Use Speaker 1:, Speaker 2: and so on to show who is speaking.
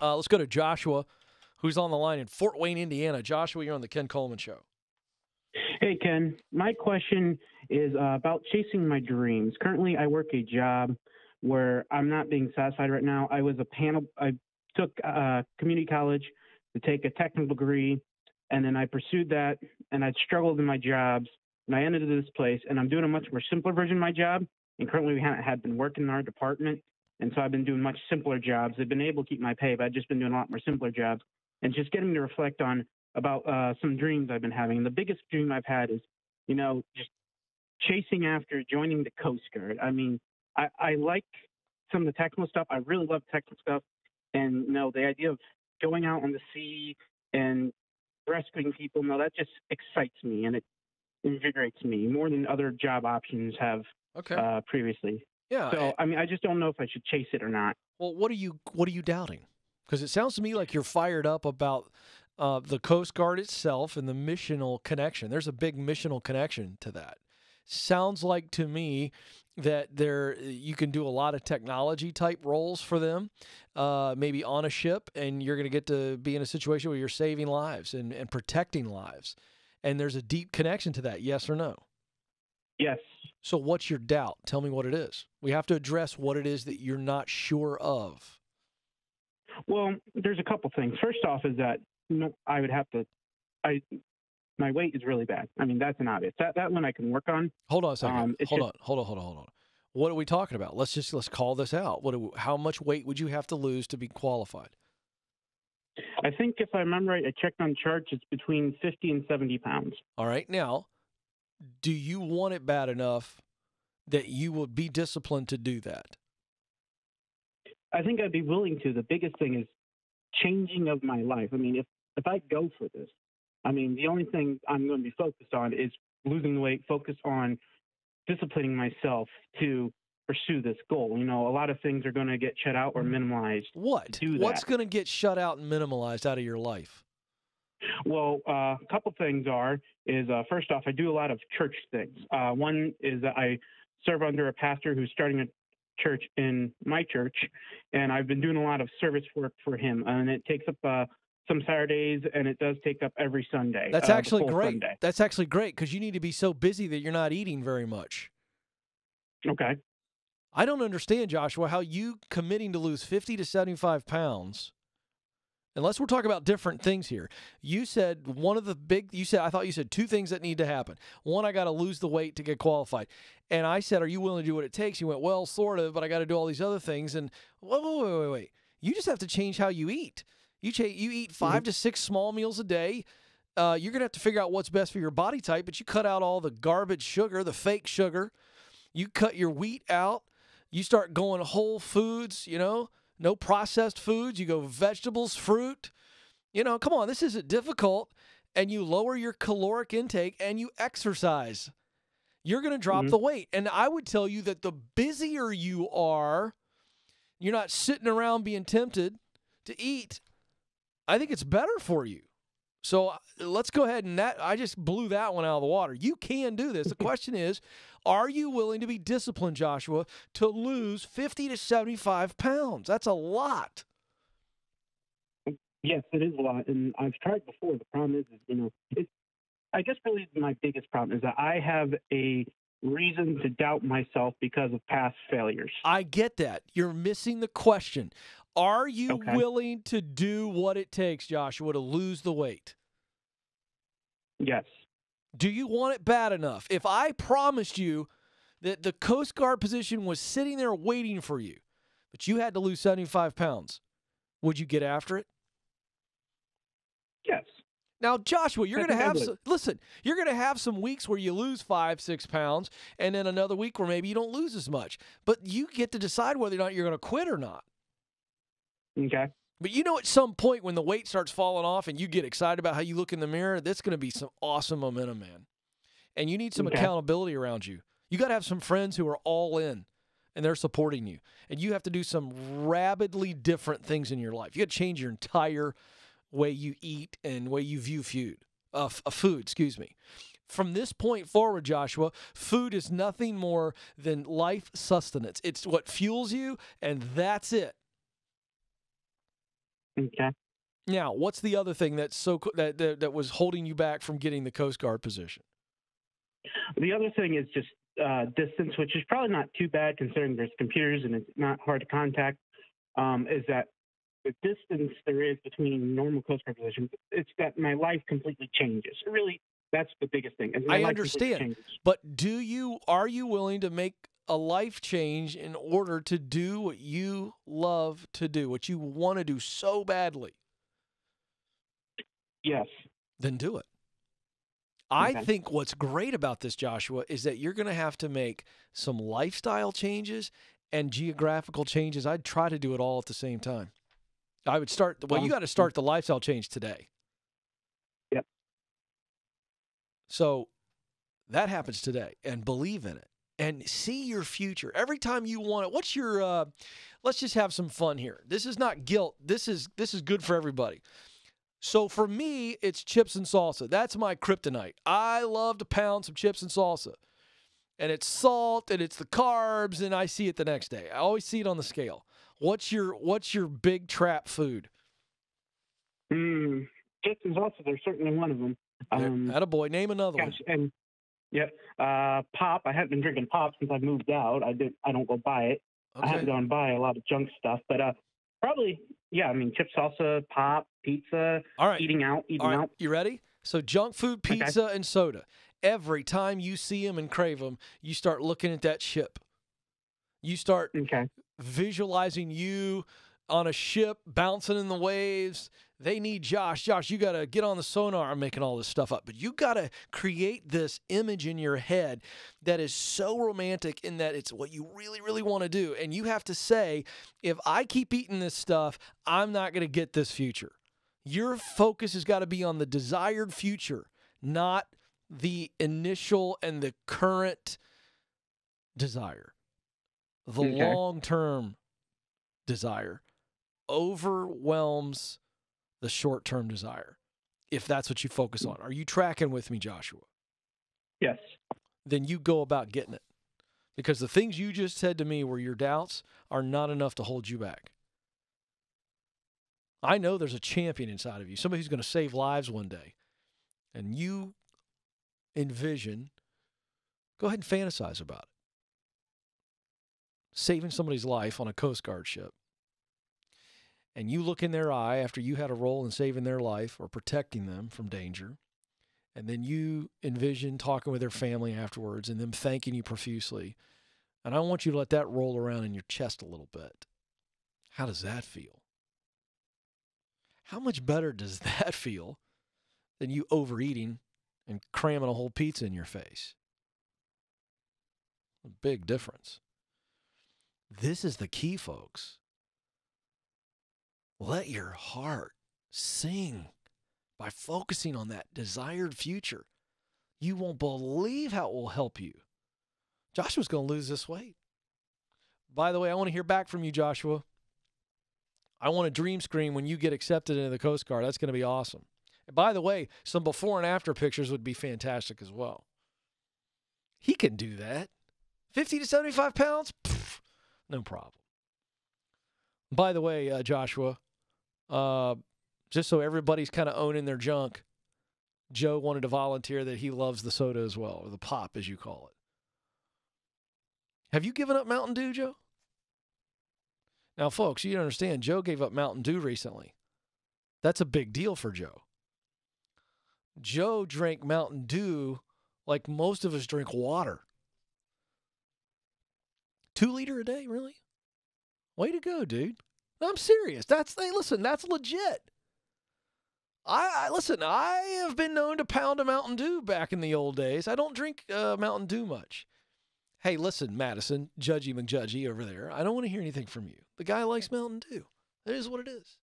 Speaker 1: Let's go to Joshua, who's on the line in Fort Wayne, Indiana. Joshua, you're on the Ken Coleman Show.
Speaker 2: Hey, Ken. My question is about chasing my dreams. Currently, I work a job where I'm not being satisfied right now. I took community college to take a technical degree, and then I pursued that, and I struggled in my jobs, and I ended up this place, and I'm doing a much more simpler version of my job, and currently we had been working in our department, and so I've been doing much simpler jobs. I've been able to keep my pay, but I've just been doing a lot more simpler jobs, and just getting to reflect on about some dreams I've been having. And the biggest dream I've had is, just chasing after joining the Coast Guard. I mean, I like some of the technical stuff. I really love technical stuff. And, the idea of going out on the sea and rescuing people, that just excites me and it invigorates me more than other job options have previously.
Speaker 1: Yeah.
Speaker 2: So, I just don't know if I should chase it or not.
Speaker 1: Well, what are you doubting? Because it sounds to me like you're fired up about the Coast Guard itself and the missional connection. There's a big missional connection to that. Sounds like to me that you can do a lot of technology type roles for them, maybe on a ship, and you're going to get to be in a situation where you're saving lives and protecting lives. And there's a deep connection to that, yes or no?
Speaker 2: Yes.
Speaker 1: So what's your doubt? Tell me what it is. We have to address what it is that you're not sure of.
Speaker 2: Well, there's a couple things. First off is that I would have to my weight is really bad. I mean, that's an obvious. That one I can work on.
Speaker 1: Hold on a second. Hold on. What are we talking about? Let's call this out. How much weight would you have to lose to be qualified?
Speaker 2: I think if I remember right, I checked on charts, it's between 50 and 70 pounds.
Speaker 1: All right. Now, do you want it bad enough that you would be disciplined to do that?
Speaker 2: I think I'd be willing to. The biggest thing is changing of my life. I mean, if I go for this, the only thing I'm going to be focused on is losing the weight, focus on disciplining myself to pursue this goal. A lot of things are going to get shut out or minimalized.
Speaker 1: What? What's going to get shut out and minimalized out of your life?
Speaker 2: Well, a couple things is first off, I do a lot of church things. One is that I serve under a pastor who's starting a church in my church, and I've been doing a lot of service work for him, and it takes up some Saturdays, and it does take up every Sunday.
Speaker 1: That's actually great.
Speaker 2: Sunday.
Speaker 1: That's actually great because you need to be so busy that you're not eating very much.
Speaker 2: Okay.
Speaker 1: I don't understand, Joshua, how you committing to lose 50 to 75 pounds, unless we're talking about different things here. You said I thought you said two things that need to happen. One, I got to lose the weight to get qualified. And I said, are you willing to do what it takes? You went, well, sort of, but I got to do all these other things. And wait. You just have to change how you eat. You eat 5 to 6 small meals a day. You're going to have to figure out what's best for your body type, but you cut out all the garbage sugar, the fake sugar. You cut your wheat out. You start going whole foods, no processed foods. You go vegetables, fruit. Come on, this isn't difficult. And you lower your caloric intake and you exercise. You're going to drop the weight. And I would tell you that the busier you are, you're not sitting around being tempted to eat. I think it's better for you. So let's go ahead and I just blew that one out of the water. You can do this. The question is, are you willing to be disciplined, Joshua, to lose 50 to 75 pounds? That's a lot.
Speaker 2: Yes, it is a lot. And I've tried before. The problem is, I guess really my biggest problem is that I have a reason to doubt myself because of past failures.
Speaker 1: I get that. You're missing the question. Are you willing to do what it takes, Joshua, to lose the weight?
Speaker 2: Yes.
Speaker 1: Do you want it bad enough? If I promised you that the Coast Guard position was sitting there waiting for you, but you had to lose 75 pounds, would you get after it?
Speaker 2: Yes.
Speaker 1: Now, Joshua, you're going to have you're going to have some weeks where you lose 5, 6 pounds, and then another week where maybe you don't lose as much. But you get to decide whether or not you're going to quit or not.
Speaker 2: Okay.
Speaker 1: But at some point when the weight starts falling off and you get excited about how you look in the mirror, that's going to be some awesome momentum, man. And you need some accountability around you. You got to have some friends who are all in and they're supporting you. And you have to do some rabidly different things in your life. You got to change your entire way you eat and way you view food. From this point forward, Joshua, food is nothing more than life sustenance. It's what fuels you, and that's it.
Speaker 2: Okay.
Speaker 1: Now, what's the other thing that's that was holding you back from getting the Coast Guard position?
Speaker 2: The other thing is just distance, which is probably not too bad considering there's computers and it's not hard to contact. Is that the distance there is between normal Coast Guard positions? It's that my life completely changes. Really, that's the biggest thing. Is my
Speaker 1: I
Speaker 2: life completely
Speaker 1: understand,
Speaker 2: changes.
Speaker 1: but are you willing to make a life change in order to do what you love to do, what you want to do so badly?
Speaker 2: Yes.
Speaker 1: Then do it. I
Speaker 2: Okay.
Speaker 1: think what's great about this, Joshua, is that you're going to have to make some lifestyle changes and geographical changes. I'd try to do it all at the same time. I would start, well, you got to start the lifestyle change today.
Speaker 2: Yep.
Speaker 1: So that happens today, and believe in it and see your future. Every time you want it, what's your, let's just have some fun here. This is not guilt. This is good for everybody. So for me, it's chips and salsa. That's my kryptonite. I love to pound some chips and salsa. And it's salt and it's the carbs, and I see it the next day. I always see it on the scale. What's your big trap food?
Speaker 2: Chips and salsa, they're certainly one of them.
Speaker 1: Attaboy. Name another one.
Speaker 2: And yep, pop. I haven't been drinking pop since I moved out. I don't go buy it.
Speaker 1: Okay.
Speaker 2: I haven't gone buy a lot of junk stuff, but probably, yeah. I mean, chips, salsa, pop, pizza.
Speaker 1: All right.
Speaker 2: Eating out.
Speaker 1: You ready? So junk food, pizza, and soda. Every time you see them and crave them, you start looking at that ship. You start visualizing you on a ship bouncing in the waves. They need Josh. Josh, you got to get on the sonar. I'm making all this stuff up. But you got to create this image in your head that is so romantic in that it's what you really, really want to do. And you have to say, if I keep eating this stuff, I'm not going to get this future. Your focus has got to be on the desired future, not the initial and the current desire. The long-term desire overwhelms the short-term desire, if that's what you focus on. Are you tracking with me, Joshua?
Speaker 2: Yes.
Speaker 1: Then you go about getting it. Because the things you just said to me were your doubts are not enough to hold you back. I know there's a champion inside of you, somebody who's going to save lives one day. And you envision, go ahead and fantasize about it. Saving somebody's life on a Coast Guard ship. And you look in their eye after you had a role in saving their life or protecting them from danger. And then you envision talking with their family afterwards and them thanking you profusely. And I want you to let that roll around in your chest a little bit. How does that feel? How much better does that feel than you overeating and cramming a whole pizza in your face? A big difference. This is the key, folks. Let your heart sing by focusing on that desired future. You won't believe how it will help you. Joshua's going to lose this weight. By the way, I want to hear back from you, Joshua. I want a dream screen when you get accepted into the Coast Guard. That's going to be awesome. And by the way, some before and after pictures would be fantastic as well. He can do that. 50 to 75 pounds? Pfft, no problem. By the way, Joshua, just so everybody's kind of owning their junk, Joe wanted to volunteer that he loves the soda as well, or the pop, as you call it. Have you given up Mountain Dew, Joe? Now, folks, you understand, Joe gave up Mountain Dew recently. That's a big deal for Joe. Joe drank Mountain Dew like most of us drink water. 2 liter a day, really? Way to go, dude. I'm serious. Hey, listen, that's legit. Listen, I have been known to pound a Mountain Dew back in the old days. I don't drink Mountain Dew much. Hey, listen, Madison, Judgy McJudgy over there. I don't want to hear anything from you. The guy likes Mountain Dew. It is what it is.